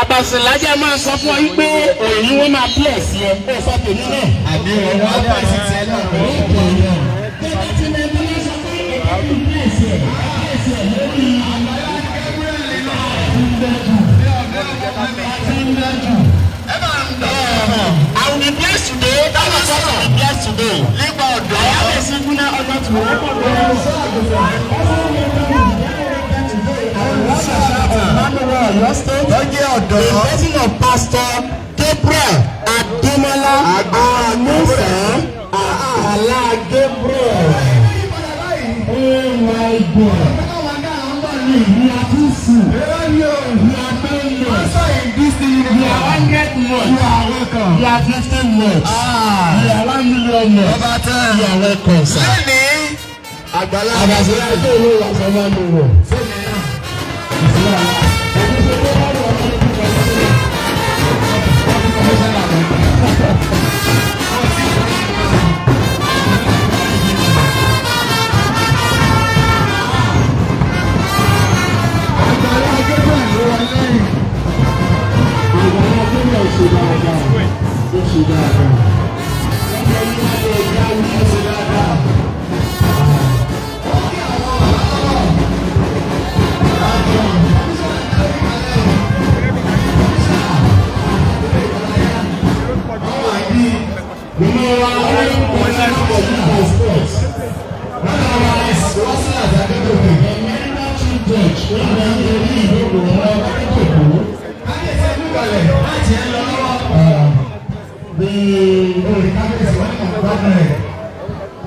Abasalaja máa sọ fún yín pé òyìn wọn máa bless yẹn ó sọ tèmi náà. Àbí ọwọ́ àbá ìsìtì ẹ̀ náà ló ń bọ̀ yẹn. Bẹ́ẹ̀ni tí mo ní sọ pé èmi ń bless yẹn lórí Agbala Gabriel náà. I will be blessed today. That was also be blessed today. Nípa ọ̀dọ́. I have a singular honor to work on the the person of Pastor Gabriel Agbala Agbala Gabriel. Oh my God. We are too full. We are very much. We are 100 much. You are welcome. You are 15 much. You are 1 million much. You are welcome, sir. Agbala Gabriel.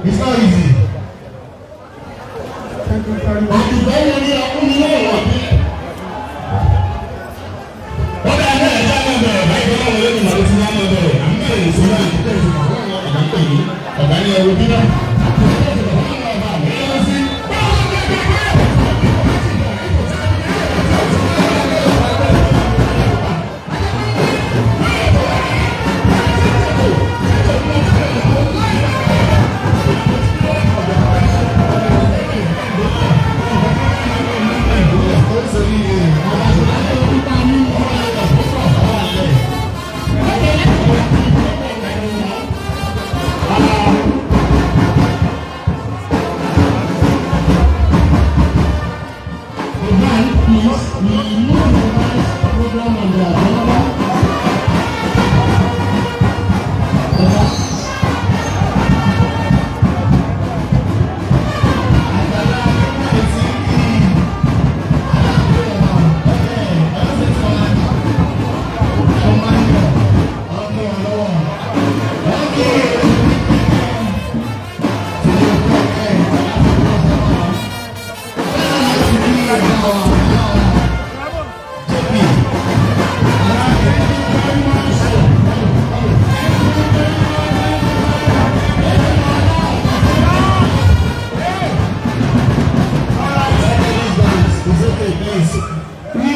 It's not easy.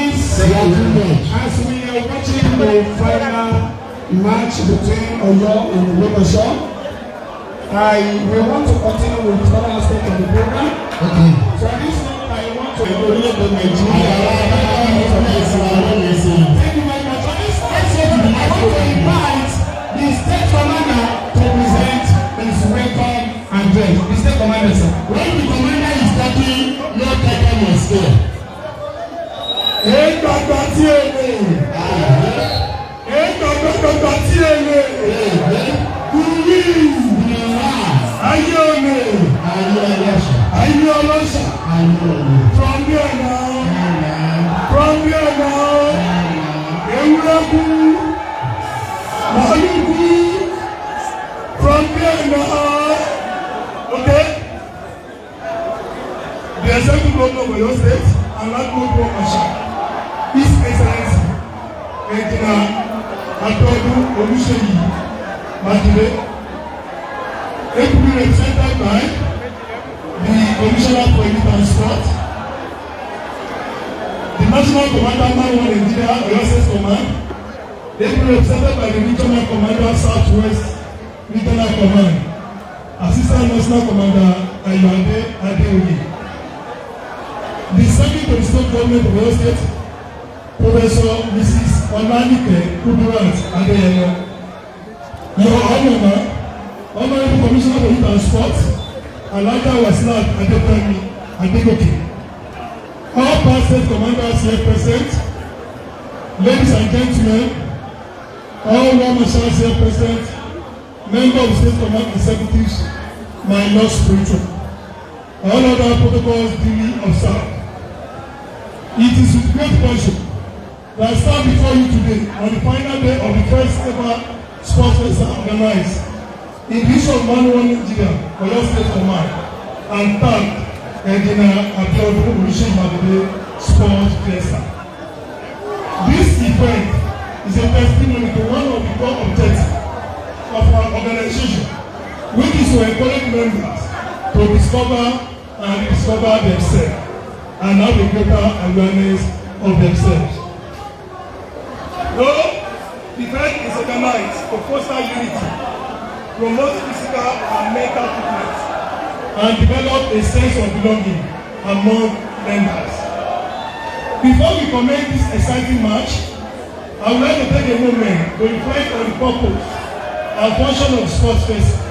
As we are watching the final match between Oyo and Lagos, we want to continue with other aspects of the program. Okay. So at this moment, I want to relate to Nigeria. Thank you very much. I want to invite the state commander to present his welcome address. The state commander, sir. When the commander is talking, no talking must stay. Gbàgbà tí o lè. Gbàgbà tí o lè. Kúrú. Ayé o lè. From here now. From here now. Ewuraku. Maluku. From here now. Okay? The executive governor of Oyo State and Landlord Commissioner, His Excellency Engineer Agbala Gabriel, ably represented by the Commissioner for Youth and Sport, the National Commander Man 1 Nigeria Oyo State Command, ably represented by the Regional Commander Southwest Regional Command, Assistant National Commander Ayode Adeoye, the Secretary to the State Government of Oyo State, Professor Mrs. Olanike Kudurat Adeyemo, Your Honor, Honorable Commissioner for Youth and Sports, Alhaja Wasilat Adefemi Adegoke, all past state commanders here present, ladies and gentlemen, all war marshals here present, members of state command executives, my Lord spiritual, all other protocols duly observed. It is with great pleasure that I stand before you today on the final day of the first ever sports festival organized in the issue of Manuel Nigeria, Oyo State Command, and thank Engineer Agbala Gabriel Sports Fiesta. This event is a testimony to one of the core objectives of our organization, which is to encourage members to discover themselves and have a greater awareness of themselves. Though the event is organized to foster unity, promote physical and mental fitness, and develop a sense of belonging among members. Before we commence this exciting match, I would like to take a moment to reflect on the purpose and function of the sports festival.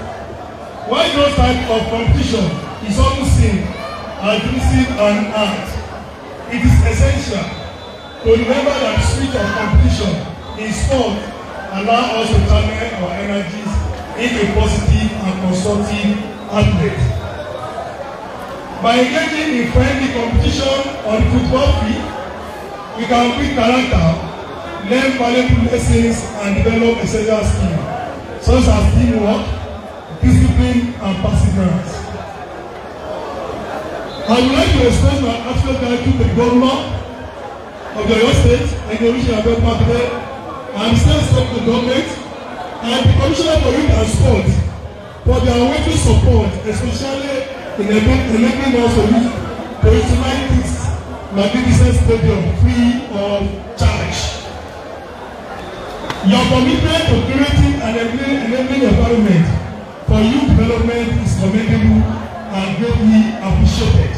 While those type of competition is often seen as discipline and art, it is essential to remember that the spirit of competition in sport allows us to channel our energies into a positive and constructive outlet. By engaging in friendly competition on the football field, we can build character, learn valuable lessons, and develop essential skills such as teamwork, discipline, and perseverance. I would like to express my heartfelt gratitude to the governor of the Oyo State, Engineer Agbala Gabriel, and state government, and the Commissioner for Youth and Sport for their unwavering support, especially in enabling us to utilize this magnificent stadium free of charge. Your commitment to creating an enabling environment for youth development is commendable and greatly appreciated.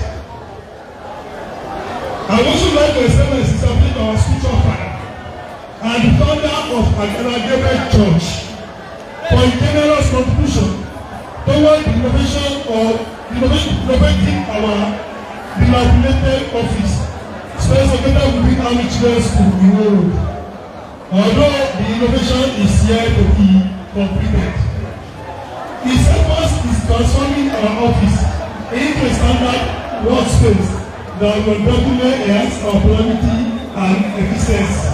I would also like to extend my sincerity to our spiritual father and the founder of Agbala Gabriel Church for a generous contribution toward the innovation of innovating our dilapidated office, space located within Army Children's School in Oyo. Although the innovation is yet to be completed, his efforts is transforming our office into a standard workspace that will document enhance our productivity and efficiency.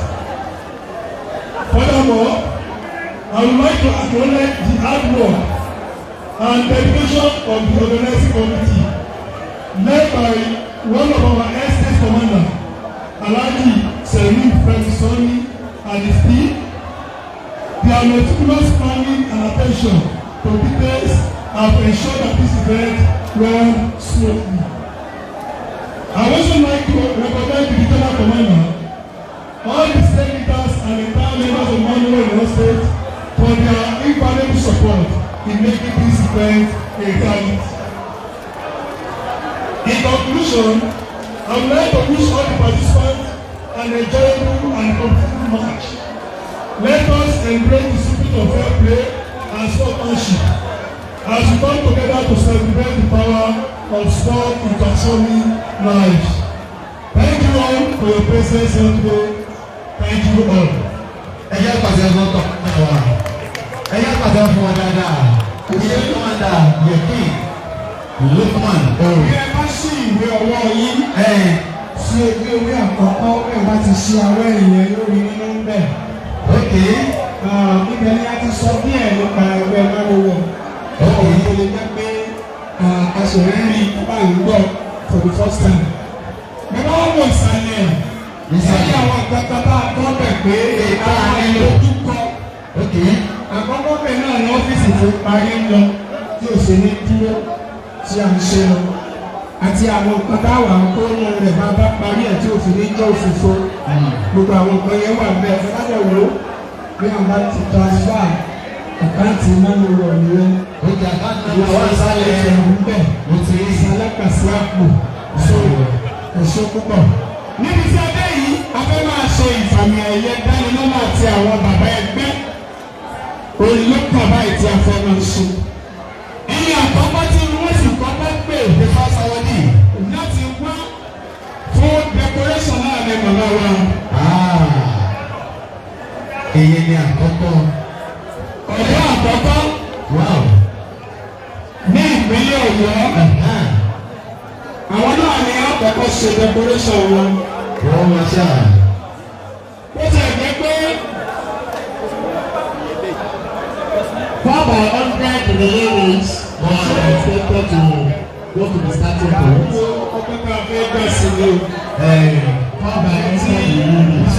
Furthermore, I would like to acknowledge the hard work and dedication of the organizing committee led by one of our estate commanders, Alhaji Soni and his team. Their meticulous planning and attention to details have ensured that this event ran smoothly. I also like to recognize the regional commander, all the state leaders and entire members of Manuel Oyo State for their invaluable support in making this event a reality. In conclusion, I would like to wish all the participants an enjoyable and competitive match. Let us embrace the spirit of fair play and sportsmanship as we come together to celebrate the power of sport in transforming lives. Thank you all for your presence here today. Thank you all. Ẹ jẹ́ pàṣẹ fún ọ̀tọ̀ náà wá. Ẹ jẹ́ pàṣẹ fún wọn dáadáa. Ìyẹn tó máa ń dà yẹ kí. Lukman. Bí ẹ bá ṣí ìwé ọwọ́ yín. Ṣé ojú ewé àkọ́kọ́ bẹ́ẹ̀ bá ti ṣí awẹ́ ìyẹn lórí nínú ń bẹ̀? Ok. Ibẹ̀ ni a ti sọ díẹ̀ nípa ẹgbẹ́ Márùwọ̀. Ọ̀rọ̀ tó lè jẹ́ pé aṣèré rí bá ń gbọ́ for the first time. Bàbá wọn wò ìsàlẹ̀. Ìsàlẹ̀ àwọn àgbàgbà bá tọ́ bẹ̀ pé àwọn ìlójú kọ. Àkọ́kọ́ bẹ̀ náà ní ọ́fíìsì tó parí ń lọ tí ò ṣe ní dúró tí a ń ṣe lọ. Àti àwọn nǹkan táwọn àkóónú rẹ̀ bá parí ẹ̀ tí òfin ní jẹ́ òfìfo. Gbogbo àwọn nǹkan yẹn wà bẹ́ẹ̀ fún lábẹ́ wo bí àwọn bá ti transfer àkáǹtì Márùwọ̀ nìyẹn. Ìwọ ìsàlẹ̀ ẹ̀rù ń bẹ̀. Ìsàlẹ̀ kàṣí àpò. Ẹ̀ṣọ́ púpọ̀. Níbi tí a dé yìí, a fẹ́ máa ṣe ìfàmì ẹ̀yẹ dánilọ́lá àti àwọn bàbá ẹgbẹ́. Olùkọ́ báyìí tí a fẹ́ máa ṣe. Ẹni àkọ́kọ́ tí wọ́n sì kọ́kọ́ pè é fásawọ́dì láti wá fún decoration náà ní màmá wa. Èyí ni àkọ́kọ́. Ọ̀dọ́ àkọ́kọ́. Wow. Ní ìpínlẹ̀ Ọ̀yọ́. Àwọn náà ni àkọ́kọ́ ṣe decoration wọn. Wọ́n máa ṣá. Ó ti ẹ̀gbẹ́ pé 4 by 100 deliveries are expected to go to the starting point. ọgbẹ́ tá a fẹ́ gbà sí ni o. 4 by 100 deliveries.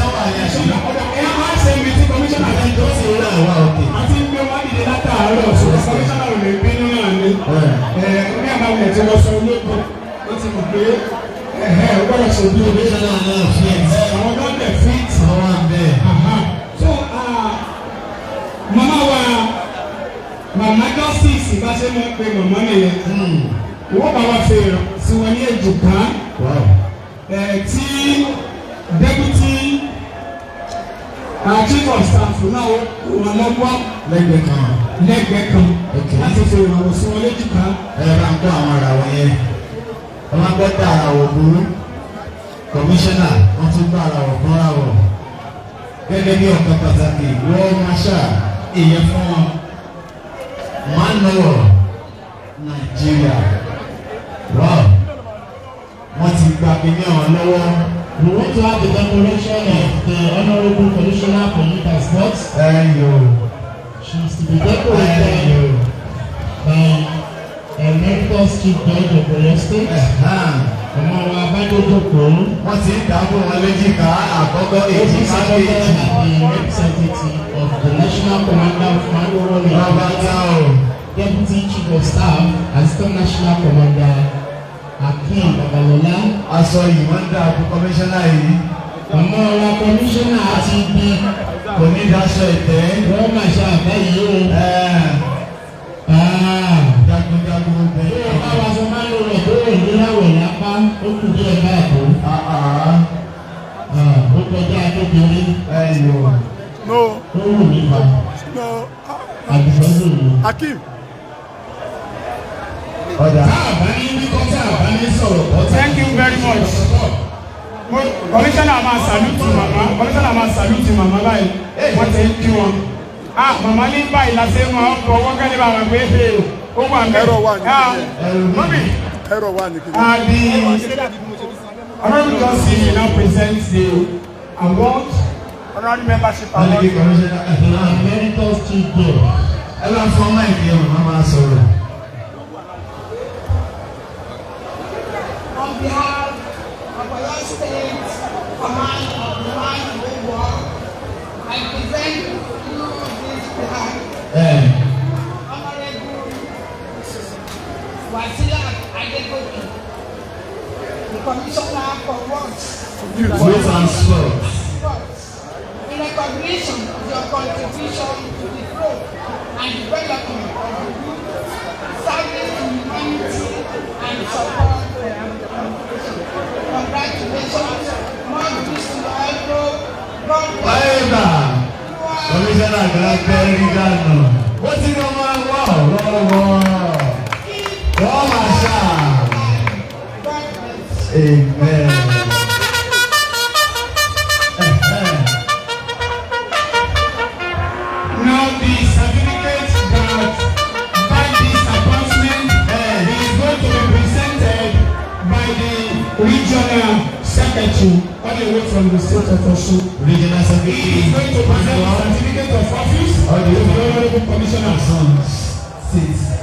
Ẹ máa ṣe ibi tí kọmíṣánná ti tó sí i náà wá òkè. A ti ń gbé wá dìde látàárọ̀ ṣùgbọ́n kọmíṣánná ò lè bínú náà ni. Ní àbáwọ̀ tí wọ́n sọ olóògùn wọ́n ti mọ̀ pé ó gbọ́dọ̀ ṣe bí Kọmíṣánná náà fit. àwọn gbọ́dọ̀ fit. Àwọn àbẹ̀. So màmá wa màmá justice bá ṣe máa ń pe màmá nìyẹn. Wọ́n bá wa fèrè sí wọn ní èjìká. Tí deputy chief of staff náà wọ́n lọ́wọ́ lẹ́gbẹ̀ẹ́ kan láti fi ìrànwọ́ sí wọn léjìká. Bá ń kó àwọn ara wọn yẹn. Wọ́n máa gbọ́ dá ara wọ̀ burú. Kọmíṣánná wọ́n tún bá ara wọ̀ fúnra wọ̀. Gẹ́gẹ́ bí ọ̀kan pàtàkì wọ́n máa ṣà ìyẹn fún wọn. Mánúwọ̀ Nàìjíríà. Wọ́n ti gba kíní ọ̀hún lọ́wọ́. We want to have the decoration of the Honorable Commissioner for Youth and Sports. She is to be decorated by Emeritus Chief Judge of Oyo State. Ọmọ wa Bájójókòó. Wọ́n ti ń dáàbò wọn léjìká àkọ́kọ́ èjì Secretary and the representative of the National Commander of Márùwọ̀ Nigeria. Deputy Chief of Staff, Assistant National Commander Akin Babalola. Aṣọ yìí wọ́n ń dáàbò kọmíṣánná yìí. Ọmọ wa kọmíṣánná àti ibi. Kò ní dáṣọ ìtẹ́. Wọ́n máa ṣe àbáyé o. Jagunjagun bẹ̀rẹ̀. Yóò bá wa sọ Márùwọ̀ tó wò ní láwọ̀ lápá ó kù díẹ̀ káàtó. Ó kọjá kékeré. No. Ó wù mí fa. No. Àdìsọ́ ló wù. Akim. Thank you very much. Commissioner máa salute mama. Commissioner máa salute mama báyìí. Wọ́n ti ń kí wọn. Mama ní báyìí la ṣe máa ń fọwọ́ kẹ́lẹ́ bá wọn gbé ó wà ń bẹ̀rù. Ẹ̀rọ wà ní Mọ́mí. Ẹ̀rọ wà ní kíni. The Honorable Justice now presents the award. Honorary membership award. Emeritus Chief Judge. Ẹ bá fọ́ máìkì ẹ̀wọ̀n máa máa sọ̀rọ̀. On behalf of Oyo State Command of the Márùwọ̀, I present you this plaque. Honorable Wasila Adegoke, the Commissioner for Works Youth and Sports. in recognition of your contribution to the growth and development of the group, serving to humanity and support the communication. Congratulations, more grace to your elbow. God bless you. Kọmíṣánná kan bẹ́ẹ̀rí dànù. Wọ́n ti ní ọmọ ẹ̀wọ̀ lọ́wọ́. Wọ́n máa ṣá. Amen. Now the certificate that by this appointment is going to Ketu, all the way from the state of Osun. Regional Secretary. He is going to present the certificate of office of the Honorable Commissioner. Six.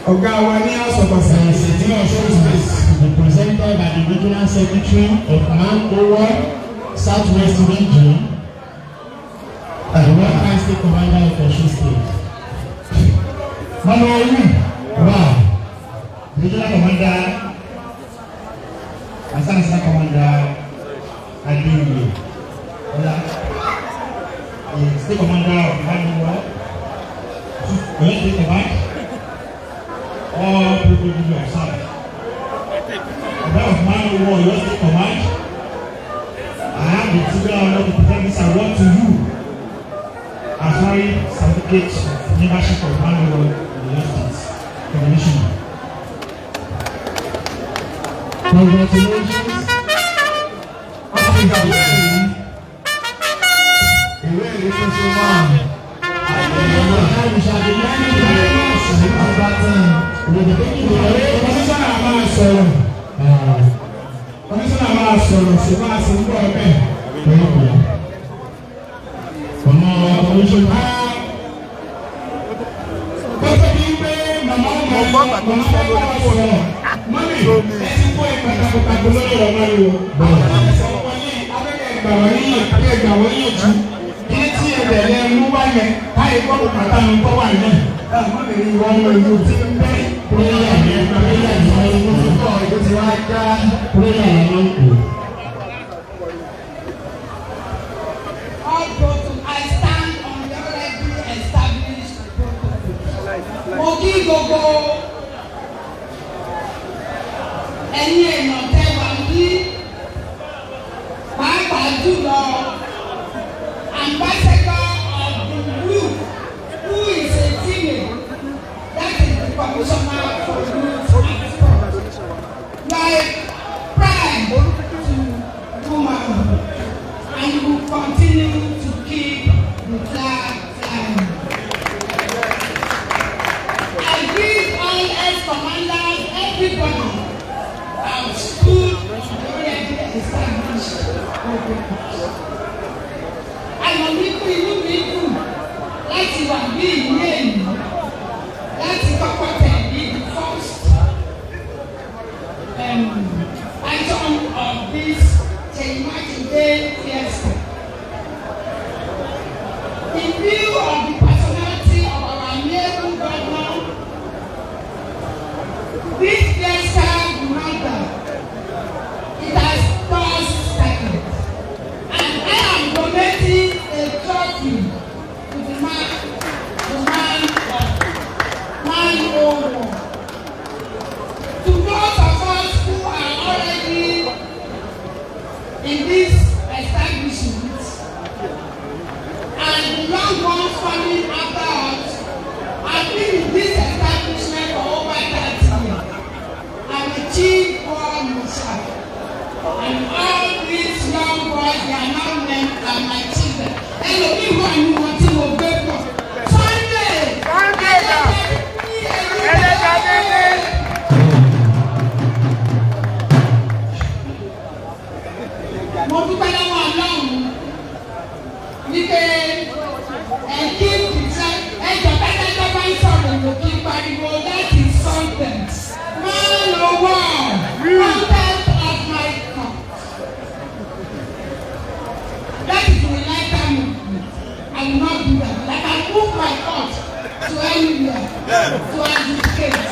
Ọ̀gá wa ní House of Assembly ní Ọ̀ṣun State. To be presented by the Regional Secretary of Man-Owo, Southwest Region, and the Western State Commander of Osun State. Manoolu. Wow. Regional Commander, Assistant Commander, Adeyeye. Ola. The State Commander of Man-Owo, Oyo State Command. All people do observe. That of Man-Owo, Oyo State Command. I have the singular honor to present this award to you as very certificate of membership of Man-Owo in Oyo State Federation. Congratulations. Ìwé ìrètí ṣe máa. We shall be learning very much about with the beginning of the Kọmíṣánná máa sọ̀rọ̀. Kọmíṣánná máa sọ̀rọ̀ ṣùgbọ́n a sì ń bọ̀ bẹ́ẹ̀. ọmọ commission. Bọ́sẹ̀ bíi pé màmá ọmọ ọmọ ọmọ sọ̀rọ̀. Mọ́mí ẹ ti kó ìpàtàkùtàkù lórí ọ̀rọ̀ yìí o. Ẹ̀sẹ̀ wọ́n ní abẹ́kẹ̀ ẹgbà wọ́n yíyàn àbí ẹgbà wọ́n yíyàn jù. Kí tí ẹ̀bẹ̀ lẹ mú wá yẹn káyé gbọ́dọ̀ pàtà mi kọ́ wà náà. Mọ́mí ni wọ́n mọ ìlú tí ń bẹ́. Prayer yẹn prayer yẹn ló ń bọ̀ ìlú ti wá já prayer yẹn ló ń kù. I stand on the already established protocol. Mo kí gbogbo ẹ̀yin èèyàn tẹ́ wà ní pàápàá jùlọ ambassador of the group who is a female, that is the commissioner for youth and sport. Like pride to womanhood, and you will continue to keep the flag flying. I greet all ex-commanders, everybody have stood on the already established protocol. Àmọ̀ wípé inú mi dùn láti wà bí ìlú èyí láti kọ́kọ́ tẹ̀lé the first item of this ceremonies fiesta. In view of the personality of our neighbour governor, this fiesta will not die. It has just started. And I am donating a trophy to the man of Man-Owo. To those of us who are already in this establishment and the young ones coming after us, I've been in this establishment for over 30 years. I'm a chief board myself. And all these young boys, they are now men and my children. And the people who want to obey God. Sunday! Mo dúpẹ́ lọ́wọ́ Ọlọ́run wípé kí ìfisẹ́ ẹjọ́ pẹ́tẹ́tẹ́ bá ń sọ̀rọ̀ ló kí pariwo that is something. Man-Owo, content of my cup. That is the lifetime movement. I will not do that. Like I move my thoughts to anywhere to educate.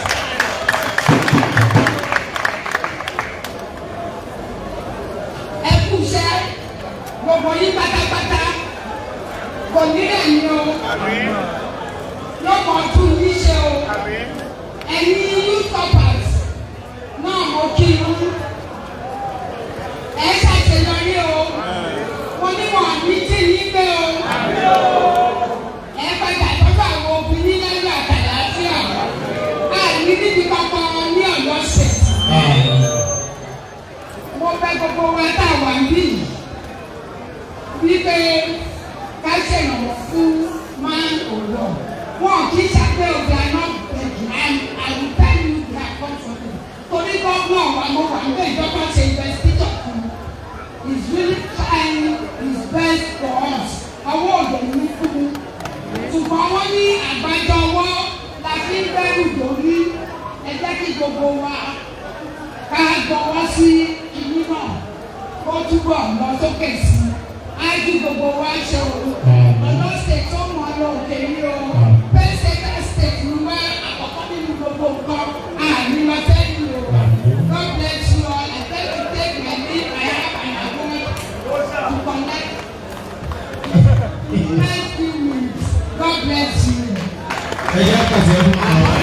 Ẹ kú iṣẹ́ gbogbo yín pátápátá kò ní ẹ̀yìn o lọ́kọ̀ tún ní ṣe o ẹ̀yin youth corpers náà mo kí i ẹ ṣàṣeyọrí o mo ní wọn ní tí ní gbé o ẹ padà tọ́jú àwọn obìnrin lẹ́yìn àtàlàáfíà àìní níbi kankan ní Ọ̀yọ́ State. Mo fẹ́ gbogbo wa tá a wà níbí wípé ká ṣèrànwọ́ fún Man-Owo. Wọn kì í ṣàpé òbí àná I will tell you they are comfortable. Torí gómìnà wa mo wà ní ìjọba ṣe investigation. ṣùgbọ́n wọ́n ní àgbájọwọ́ la fi ń bẹ̀rù lórí. Ẹ jẹ́ kí gbogbo wa ká gbọ́wọ́ sí ìlú náà kó túbọ̀ lọ sókè sí i. Á ju gbogbo wa ṣe o. Ọ̀nà state tó mọ̀ lọ òkè yìí o. Pẹ́sẹ̀tà state ló wá àkọ́kọ́ nínú gbogbo nǹkan. Àmì lọ sẹ́yìn o. God bless you all. I thank you take my leave. I have an appointment to connect. Thank you. God bless you. Ẹ yẹ kẹsẹ̀ fún àwọn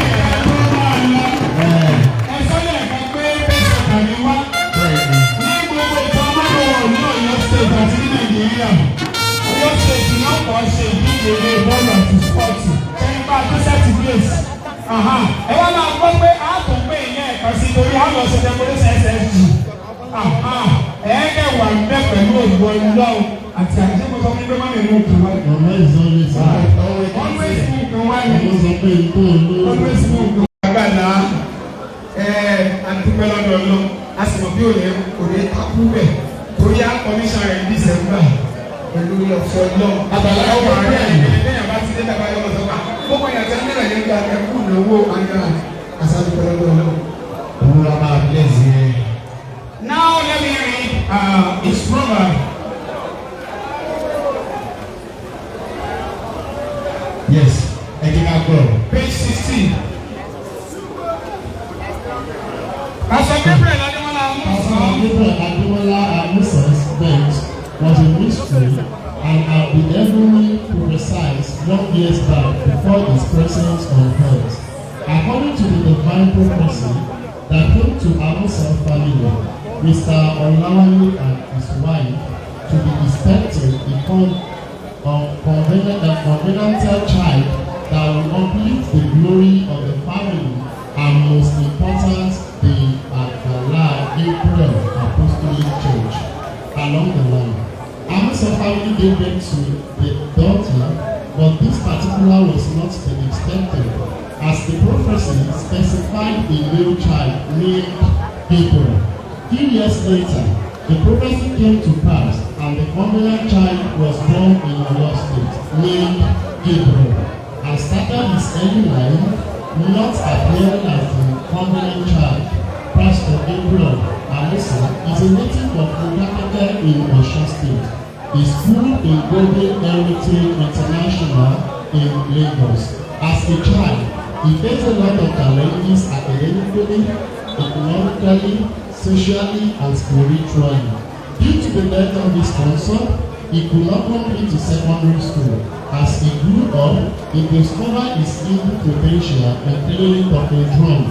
ẹ sọ́yẹ̀ ẹ̀ka pé pẹ́sẹ̀tà ni wá. Ní gbogbo ìtàn mọ́tò ní Ọ̀yọ́ state àti ní Nàìjíríà. Ọ̀yọ́ state náà kọ́ ṣe ìdíje ilé bọ́ọ̀lù àti spọ́ọ̀tì. Ṣẹ́yìn bá tó sẹ́ẹ̀tì place. Ẹ wá máa gbọ́ pé a tún pé ìyẹn ẹ̀ka sí torí a lọ ṣe decoration SSG. Ẹ̀ẹ́dẹ̀ wà ń bẹ̀ pẹ̀lú òògùn ọlọ́run àti àjẹmọ́tò fún pé má lè mú òkè wá. Always move the one. Always move the one. Agbala adúpẹ́ lọ́dọ̀ lọ a sì mọ̀ bí òye takú bẹ̀ torí a commission rẹ̀ ní December pẹ̀lú ọ̀fọ̀ lọ. Agbala ọwọ́ rẹ̀ lẹ́yìn bá ti dé dàgbà yọmọ sọ́kà gbogbo ìyàtọ̀ ní ìrẹ̀lẹ̀ gba ẹkú lówó àgbà àsàdúpẹ́ lọ́dọ̀ lọ. òun la máa bless yẹn. Now let me read his proverb. Yes, ẹ jẹ́ ká gbọ́. Page 16. Pastor Gabriel Agbala Gabriel's death was a mystery and had been heavily prophesied long years back before his presence on earth. According to the divine prophecy that came to Amusa family, Mr. Olawale and his wife to be expected become a covenantal child that will uplift the glory of the family and most important the Agbala Gabriel Apostolic Church along the line. Amusa family gave birth to the daughter, but this particular was not to be expected, as the prophecy specified a male child named Gabriel. Few years later, the prophecy came to pass, and the covenant child was born in Oyo State named Gabriel, and started his early life not appearing as the covenant child. Pastor Gabriel Amusa is a native of Biography in Oyo State. He schooled in Golden Heritage International in Lagos. As a child, he faced a lot of challenges academically, economically, socially, and spiritually. Due to the death of his sponsor, he could not complete his secondary school. As he grew up, he discovered his hidden potential in playing of a drum.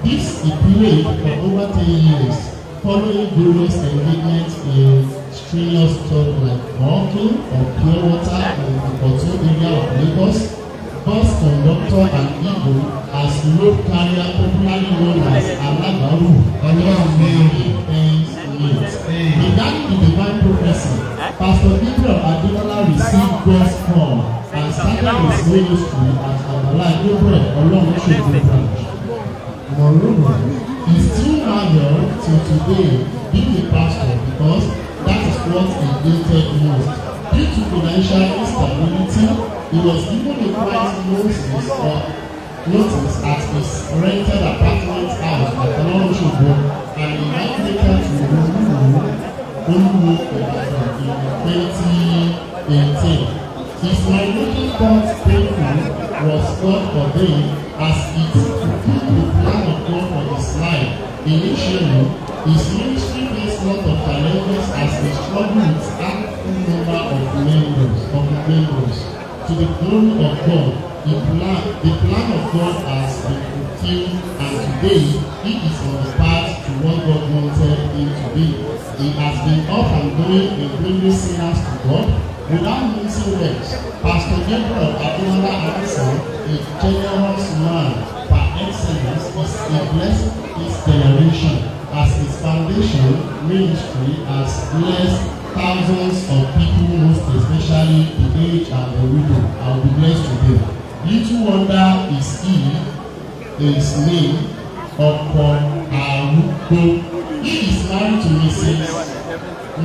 This he played for over 10 years, following various engagements in strenuous stuff like walking or pure water in the Koto area of Lagos, bus conductor and Igbo as road carrier popularly known as Alagaru, regarding the divine prophecy, Pastor Gabriel Agbala received God's call and started his ministry as Agbala Gabriel Olorunsogun branch. Moreover, he still marveled till today being a pastor because that is what he hated most. Due to financial instability, he was given a quiet notice at his rented apartment house at Olorunsogun and invited to Oluwo in 2018. His migrating thoughts painful was God ordained as it fulfilled the plan of God for his life. Initially, his ministry faced a lot of challenges as he struggled with ample number of members. To the glory of God, the plan of God has been fulfilled, and today he is on the path to what God wanted him to be. He has been up and going in bringing sinners to God. Without missing words, Pastor Gabriel Agbala Amusa, a generous man par excellence, is a blessing to his generation, as his foundation ministry has blessed thousands of people, most especially the aged and the widow. I will be blessed today. Little wonder is his name upon Arugbo. He is married to Mrs.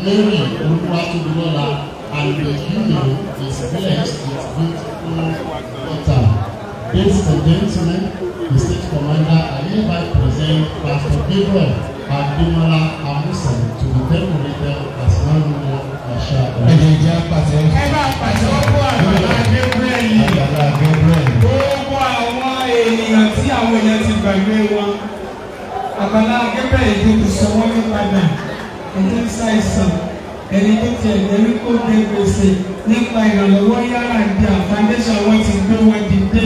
Mary Oluwatobilola, and the union is blessed with beautiful water. Ladies and gentlemen, the state commander, I hereby present Pastor Gabriel Agbala Gabriel to be decorated as Manuel Marshal. Agbala Gabriel. Agbala Gabriel. Gbogbo àwọn ènìyàn tí àwọn èèyàn ti gbàgbé wọn. Agbala Gabriel tó ti sọ wọ́n ní padà. Ẹni tó ṣàìsàn, ẹni tó ti ẹ̀jẹ̀ ní kó dé gbèsè nípa ìrànlọ́wọ́ yára di foundation wọn ti gbé wọn dìde.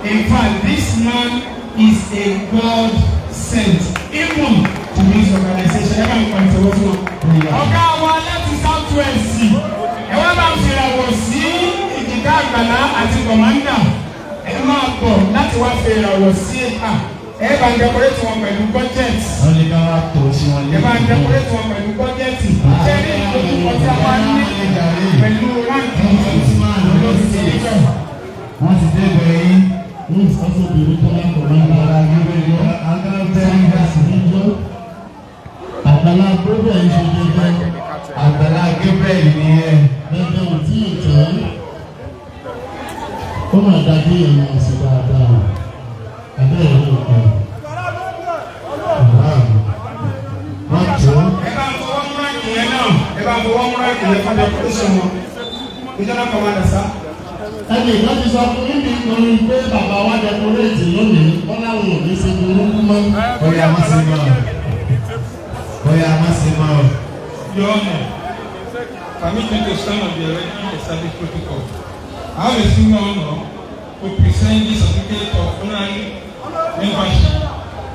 In fact, this man is a God sent even to this organization. Ẹ bá ń pàṣẹ wọ́n fún wọn. Ọ̀gá wa láti South West. Ẹ wá bá ń fi ìràwọ̀ sí ìjìká Àgbàlá àti kọ̀mándà. Ẹ máa bọ̀ láti wá fi ìràwọ̀ sí ẹ̀ka. Ẹ bá ń decorate wọn pẹ̀lú budget. Wọ́n ní ká wá tó sí wọn lé. Ẹ bá ń decorate wọn pẹ̀lú budget. Ṣé ní ìdókòwò tí a wá ní pẹ̀lú ránkì wọ́n ti dé bẹ̀rẹ̀ yín. Who is also the regional commander Agbala Gabriel. Agbala Gabriel ń ṣe jẹjẹ. Agbala Gabriel nìyẹn. Bẹ́ẹ̀ ò tí ì tẹ́. Ó máa dájú ẹ̀yìn ọ̀sẹ̀ dáadáa. Abẹ́ ẹ̀rọ ọ̀pọ̀. Wọ́n tó. Ẹ bá ń fọwọ́ múra kìíyẹn náà. Ẹ bá ń fọwọ́ múra kìíyẹn fún decoration wọn. Regional commander sá. Ẹnì kan ti sọ fún mi nítorí pé bàbá wa dẹkọréètì lónìí wọ́n láwọn ò ní ṣe burúkú mọ́. Bóyá má ṣe máa. Bóyá má ṣe máa. Your Honor, permit me to stand on the already established protocol. I have a single honor to present this certificate of honorary membership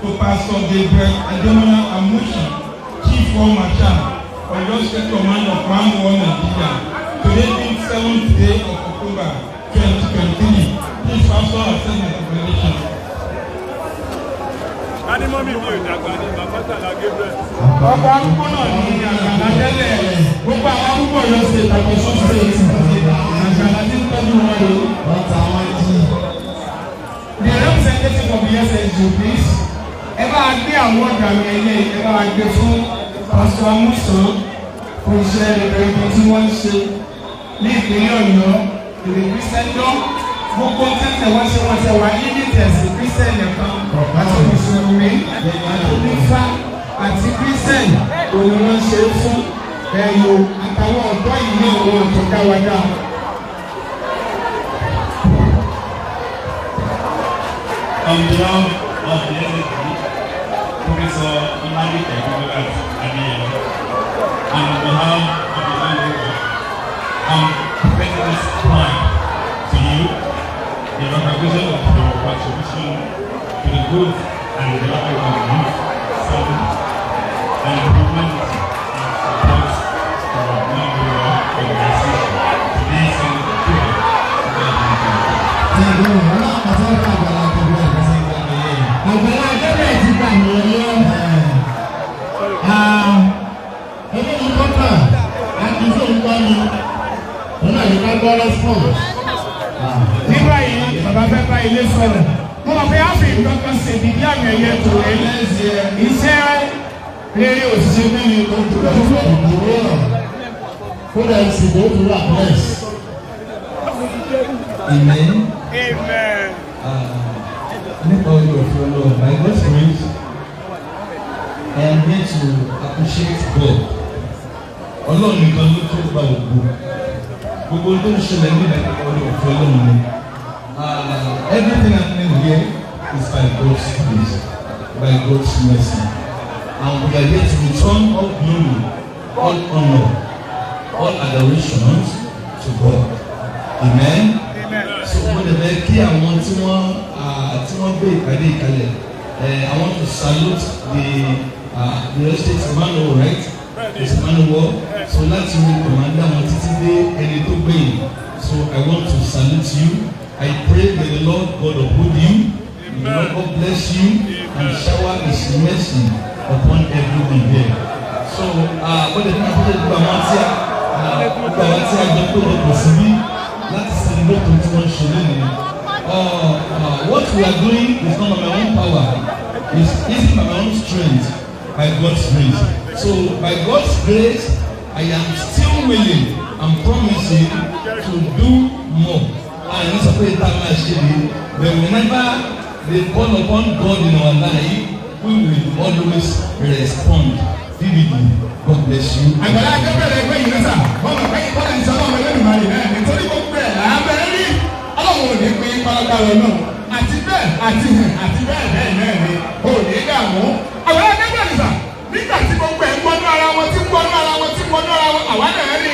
to Pastor Gabriel Agbala Amushi, Chief War Marshal of the State Command of Command 1 Nigeria. Today being 7th day of October 2023. Please Pastor accept my declaration. Adémọ́mí mi ò dàgbà ní Agbala Gabriel. Ọkọ̀ arúgbó náà ní Àgbàlá tẹ́lẹ̀. Gbogbo àwọn arúgbó yóò ṣe ìtàkùsọ state. Àgbàlá tí ń tọ́jú wọn rè. Wọ́n ta wọ́n jí. The representative of the SSG, please. Ẹ bá a gbé àwọn ọ̀gá mi ẹ̀yẹ ẹ bá a gbé fún Pastor Amusan fún iṣẹ́ ìrẹ̀lẹ̀ tí wọ́n ń ṣe ní ìpínlẹ̀ Ọ̀yọ́, ìlú Kristẹndọ́. Gbogbo tẹ́tẹ̀ wọ́n ṣe wọ́n ṣe wá unitẹ̀sì Kristẹn nìkan àti Mùsùlùmí àti Nífà àti Kristẹn òní wọ́n ṣe fún ẹ̀yọ àtàwọn ọ̀dọ́ yìí ní àwọn ọ̀tọ̀ká wa dá. On behalf of the SSG, Professor Imani Agbala Gabriel, and on behalf of the Landlord, I'm presenting this plan to you, the recognition of your contribution to the good and development of the youth, service, and improvement and support for our non-rural organization. Today, Agbala Gabriel ti gbà mí lọ. Eléyìí kọ́kà àkíyèsí nǹkan ni wọ́n náà ní ká gbọ́ response. Ní báyìí, bàbá fẹ́ bá ilé sọ̀rọ̀. Mo mọ̀ pé áfì kankan ṣe ìdílé àmì ẹ̀yẹ tó rẹ̀. Iṣẹ́ rere òṣìṣẹ́ mẹ́rin ló ń dúró. Kódà ìsìnkú ó dúró àpẹ́s. Amen. Amen. Nípa orí òfin Ọlọ́run, by God's grace, I am here to appreciate God. Ọlọ́run nìkan ló tó gba ògo. Gbogbo tó ń ṣẹlẹ̀ nílẹ̀ nípa orí òfin Ọlọ́run ni. Everything happening here is by God's grace, by God's mercy. And we are here to return all glory, all honor, all adorations to God. Amen. So mo lè fẹ́ kí àwọn tí wọ́n gbé ìpàdé ìkàlẹ̀ I want to salute the estate manual, right? It's manual. So láti rí commander wọn títí dé ẹni tó gbé yìí. So I want to salute you. I pray that the Lord God uphold you. The Lord God bless you and shower His mercy upon everyone here. So wọ́n lè fún àpótẹ́ gbogbo àwọn tí a jọ pé wọ́n kò sí bí láti celebrate ohun tí wọ́n ṣe lónìí. What we are doing is not by my own power. It's easy by my own strength, by God's grace. So by God's grace, I am still willing I'm promising to do more. And it's a great time actually. But whenever they call upon God in our life, we will always respond vividly. God bless you. Agbala Gabriel ẹgbẹ́ yìí lọ́sà, ọmọ ẹgbẹ́ kọ́lá ní sábà ọmọ ẹlẹ́nu màrí náà nítorí gbogbo ẹ̀ lábẹ́rẹ́ rí ọlọ́run ò ní pín pálákàlọ́ náà àti bẹ́ẹ̀ àti bẹ́ẹ̀ náà ni ò ní dààmú. Agbala Gabriel nìsà nígbà tí gbogbo ẹ̀ ń gbọ́nú ara wọn àwa náà rí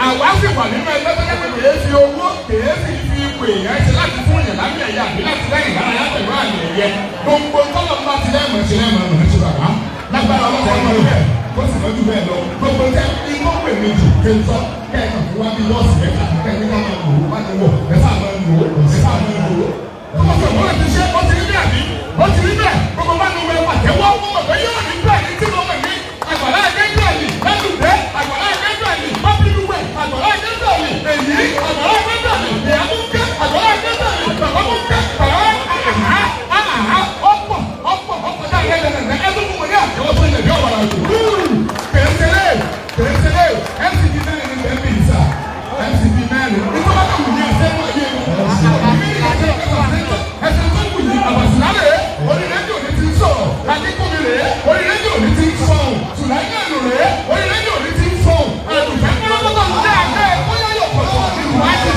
àwa sì wà nínú ẹgbẹ́ tó kẹ́kẹ́ kèé fi owó kèé fi ipò èèyàn ṣe láti fún yàn lábẹ́ ẹ̀yà àbí láti lẹ́yìn ìdárayá pẹ̀lú àmì ẹ̀yẹ gbogbo tọ́lọ̀ bá ti lẹ́mọ̀ ṣe bàbá lágbára ọlọ́run bẹ́ẹ̀ ó sì lọ́jú bẹ́ẹ̀ lọ gbogbo tẹ inú pè mí jù kéńtọ́ kẹ́ẹ̀kan fún wa bí lọ́ọ̀sì mẹ́ta kẹ́ẹ̀kan ká máa lò ó má ní wọ̀ ẹ̀fà máa lò ó ẹ̀fà máa lò ó. ọmọ sọ wọn ti ṣe ó ti rí bẹ́ẹ̀ bí ó ti rí bẹ́ẹ̀ gbogbo bá nu wẹ̀ pàtẹ́wọ́ wọ́n mọ̀ pé yóò rí bẹ́ẹ̀ ní tí mo mọ̀ ní Agbala Gabriel lẹ́dùndé Agbala Gabriel pápínúwẹ̀ Agbala Gabriel èyí Agbala Gabriel ìyàmúkẹ́ Agbala Gabriel bàbámúkẹ́ ọ̀pọ̀ dáa ẹ̀ẹ́dẹ́gbẹ̀rẹ̀ ẹ̀ẹ́dẹ́gbẹ̀rẹ̀ wọn ní àtẹwọ́ tó ń lè bí ọ̀wàrà jù. Kẹ̀rẹ́sẹ̀lẹ̀ MCP mẹ́rin ní bẹ́ẹ̀ bí sá MCP mẹ́rin nítorí wọn kò ní ẹsẹ̀ wọn yé ẹsẹ̀ tó kù ní àbàsílẹ̀ orí rédíò ní ti ń sọ̀rọ̀ akíkúmi rèé orí rédíò ní ti ń sọ̀rọ̀ tùlágẹ́lù rèé orí rédíò ní ti ń sọ̀rọ̀ ẹ̀dùnfẹ́ kọ́lọ́kọ́tọ̀ ní àgbẹ̀ bóyá yóò pọ̀jù nínú wájú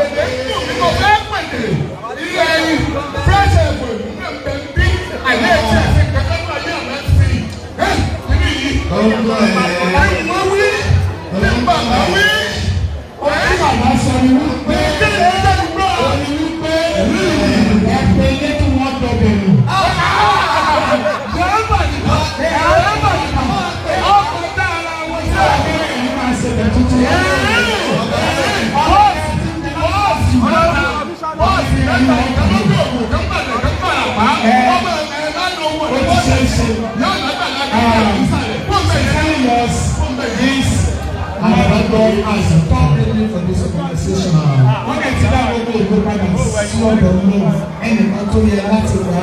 èdè ìdò fẹ́ pèdè ilẹ̀ fresh air for bí àyè ẹ̀jẹ̀ ẹ̀sìn kẹ́kẹ́ náà yé àmẹ́ sí as a top leader for this organization. Wọ́n kẹ́ ti dá gbogbo ìlú padà sí ọ̀dọ̀ náà ẹnìkan tó yẹ láti wá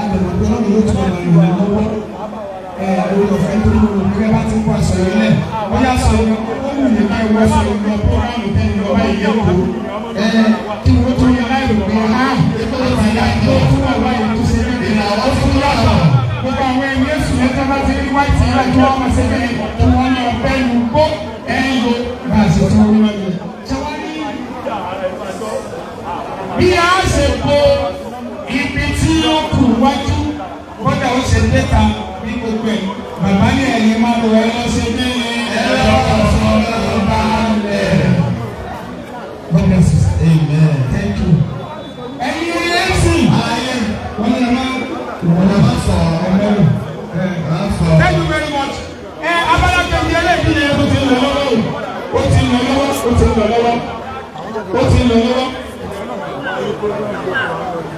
agbègbè náà yóò tún ọ̀nà ìwà lọ́wọ́ orí ọ̀fẹ́ tó ní olùkọ́ bá ti ń pọ̀ àṣọ ilẹ̀ wọ́n yà sọ ó wù mí ká ìwọ́ sọ ìlú ọ̀pọ̀lọpọ̀ tẹ́lẹ̀ lọ́wọ́ ìyẹ́ òkú kí wọ́n tó yẹ láì rò pé ètò ìfàyà tó tún wà wáyé tó ṣe ní ìlànà fún yàtọ̀ gbogbo àwọn ẹ̀mí èsù lẹ́tọ́ bá ti rí wáìtì rẹ̀ kí wọ́n máa ṣe bẹ́ẹ̀ kí wọ́n ní ọ̀pẹ́ ìlú gbó ẹ̀yọ bá a ṣe tó wọ́n lọ́dún. Bí a ṣe po ibi tí ó kù wájú kódà ó ṣe déta ní gbogbo ẹ̀ bàbá ní ẹ̀yìn máa lọ ẹ lọ ṣe bí ẹ̀rọ ọ̀sán bá lẹ̀. God bless you. Amen. Thank you. Ẹ̀yin ẹ̀sìn ayé wọ́n ní ẹ máa sọ ẹ̀mẹ́rù. Thank you very much. Agbala Gabriel ẹlẹ́bí ni ó ti lọ lọ́wọ́ ó ti lọ lọ́wọ́.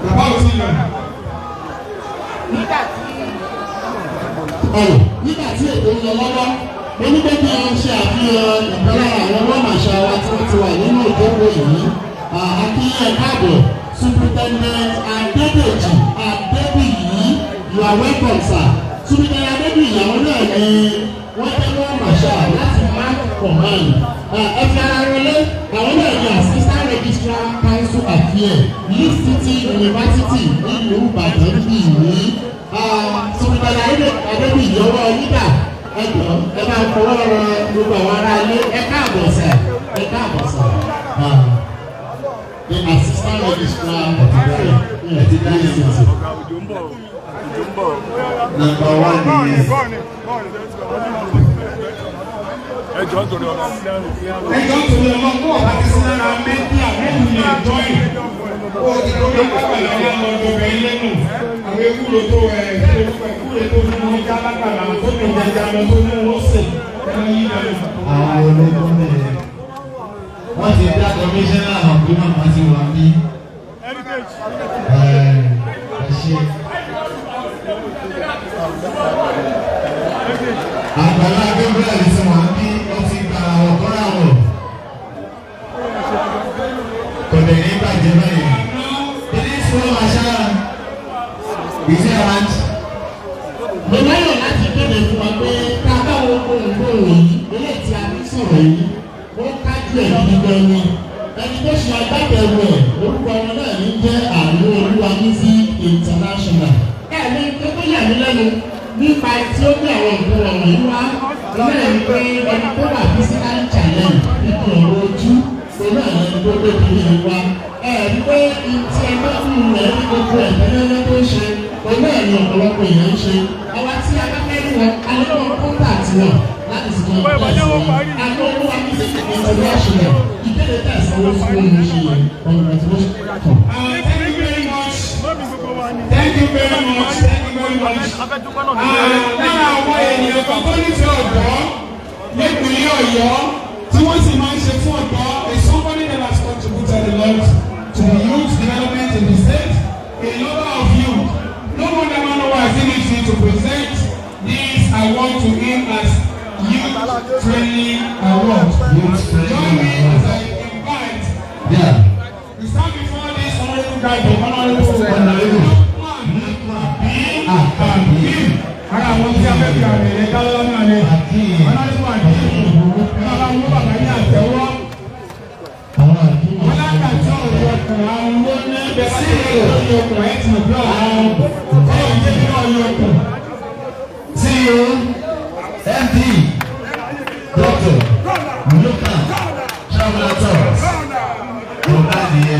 Bàbá ò ti lọ. Nígbà tí ètò ń lọ lọ́wọ́, mo ní pé kí wọ́n ṣe àfihàn ìpínlẹ̀ àwọn ọlọ́màṣà wa tí wọ́n ti wà nínú ìjókòó yìí. Akínyẹ̀ káàbọ̀ Superintendent Adédèjì Adébíyì, you are welcome sir. Superintendent Adébíyì àwọn náà ni wọ́n jẹ́ ọlọ́màṣà láti mark command. Ẹ̀fẹ̀ ara wọlé àwọn náà ni assistant registrar council affairs Leeds City University nílùú Ìbàdàn bíi Superintendent Adébíyì ọwọ́ yídà ẹ̀jọ̀ ẹ bá fọwọ́ rọ gbogbo àwọn ará ilé ẹ káàbọ̀ sà. The assistant registrar Number one is ẹjọ́ torí ọmọ kó ọ̀bá ti sí lára méjì àmẹ́lù ní ẹjọ́ yìí. Ó ti lórí pápálá ní àwọn ọ̀dọ́gbẹ̀ ilé nù. Àwọn ewúro tó fún wọn já lágbàlá tó ní ìjẹjà lọ tó ní wọ́n sè. àwọn ológun mẹ́rin. Wọ́n ti dá kọmíṣánná àwọn tó máa máa ti wà ní. Agbala Gabriel ti wà ní ó ti gba àwọn kọ́ra wọ̀. Kò dẹ̀ ní bàjẹ́ báyìí. Ilé ìfowó àṣà ìṣe àǹtí. Mo láyọ̀ láti kéde fún wa pé ká bá wọn kó nǹkan yìí eléyìí tí a fi sọ sọ̀rọ̀ yìí wọ́n kájú ẹ̀ gidi gan ni ẹni tó ṣe agbátẹrù ẹ̀ orúkọ wọn náà ní jẹ́ Àánú Olúwa Music International. Ẹ̀mí tó tó yà mí lẹ́nu nípa tí ó ní àwọn nǹkan ọ̀rọ̀ yìí wá lọ́nà ní pé ẹni tó wà physical challenge nípa ọ̀rọ̀ ojú tó náà lẹ́nu tó tó kiri yìí wá. Ẹ̀rí pé ti ẹgbẹ́ fún rẹ̀ ní gbogbo ẹ̀fẹ́lẹ́lẹ́ tó ṣe òun náà ní ọ̀pọ̀lọpọ̀ èèyàn ń ṣe. Àwa tí a bá fẹ́ rí wọn alẹ́kọ̀ọ́ kọ́ńtàtì wọn láti sì máa bẹ̀rẹ̀ sí wọn. Àánú Olúwa Music International ìkéde tẹ̀sánwó fún ohun ṣe yẹn ọ̀rọ̀ tí wọ́n ṣe kọ̀. Thank you very much. Thank you very much. Thank you very much. Lára àwọn ènìyàn kan tó nífẹ̀ẹ́ ọ̀dọ́ nípìnlẹ̀ Ọ̀yọ́ tí wọ́n sì máa ń ṣe fún ọ̀dọ́ is somebody that has contributed a lot to the youth development in the state. A number of youth. No wonder man who has been easy to present this award to him as Youth Training Award. Join me as I invite. We stand before this honorable guy, the honorable ara àwọn tí a fẹ́ fi àmì rẹ̀ dá lọ́wọ́ náà ni honorable Akeem bàbá wọn bàbá yín àtẹ́wọ́ alákàtà òwò ọkùnrin àwọn owó ní ẹgbẹ́ sí ìròyìn ọkùnrin ẹ̀ tí mo bí ọ̀hún ọ̀hún ìdí ní ọ̀yọ́ ọkùnrin. CEO MD Dr. Luka Travelators Ọ̀gádìyẹ.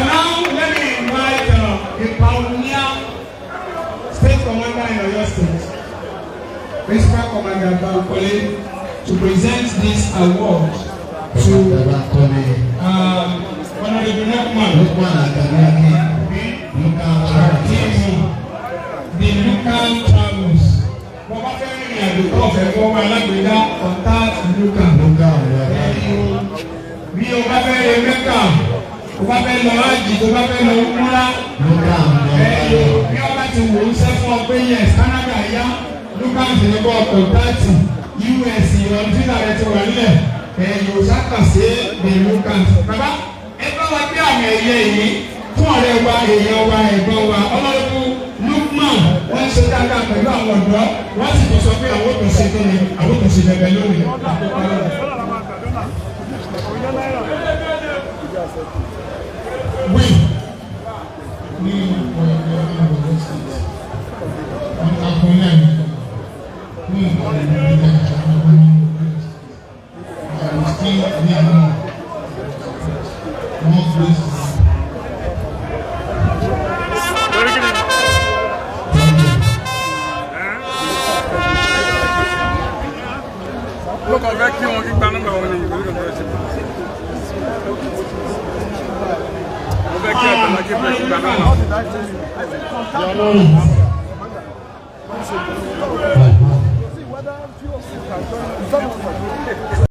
Now let me invite a pioneer state commander in Oyo State, Principal Commander Bankole, to present this award to Honorable Lukman Agbala the Lukan Travels. Bọ́lá fẹ́ rìnrìn àjò tó ọ̀fẹ́ fún ọmọ alágbèéká contact Lukan. Bí o bá fẹ́ rẹ Mẹ́kà, o bá fẹ́ lọ ájì, o bá fẹ́ lọ múra. Bí o bá ti wò ó sẹ́ fún ọ pé yes, Canada yá, Lukan ti ní bọ́ contact US ọdún náà rẹ ti wà nílẹ̀. Yóò ṣàkàṣe the Lukan. Bàbá ẹ bá wa gbé àmì ẹ̀yẹ yìí fún ọ̀rẹ́ wa, èèyàn wa, ẹ̀gbọ́n wa, ọlọ́dún Lukman wọ́n ṣe dáadáa pẹ̀lú àwọn ọ̀dọ́ wọ́n sì tó sọ pé àwọn tó ṣe kíni àwọn tó ṣe bẹ̀bẹ̀ lónìí. Look, I'll back you on the banner. I'll back you.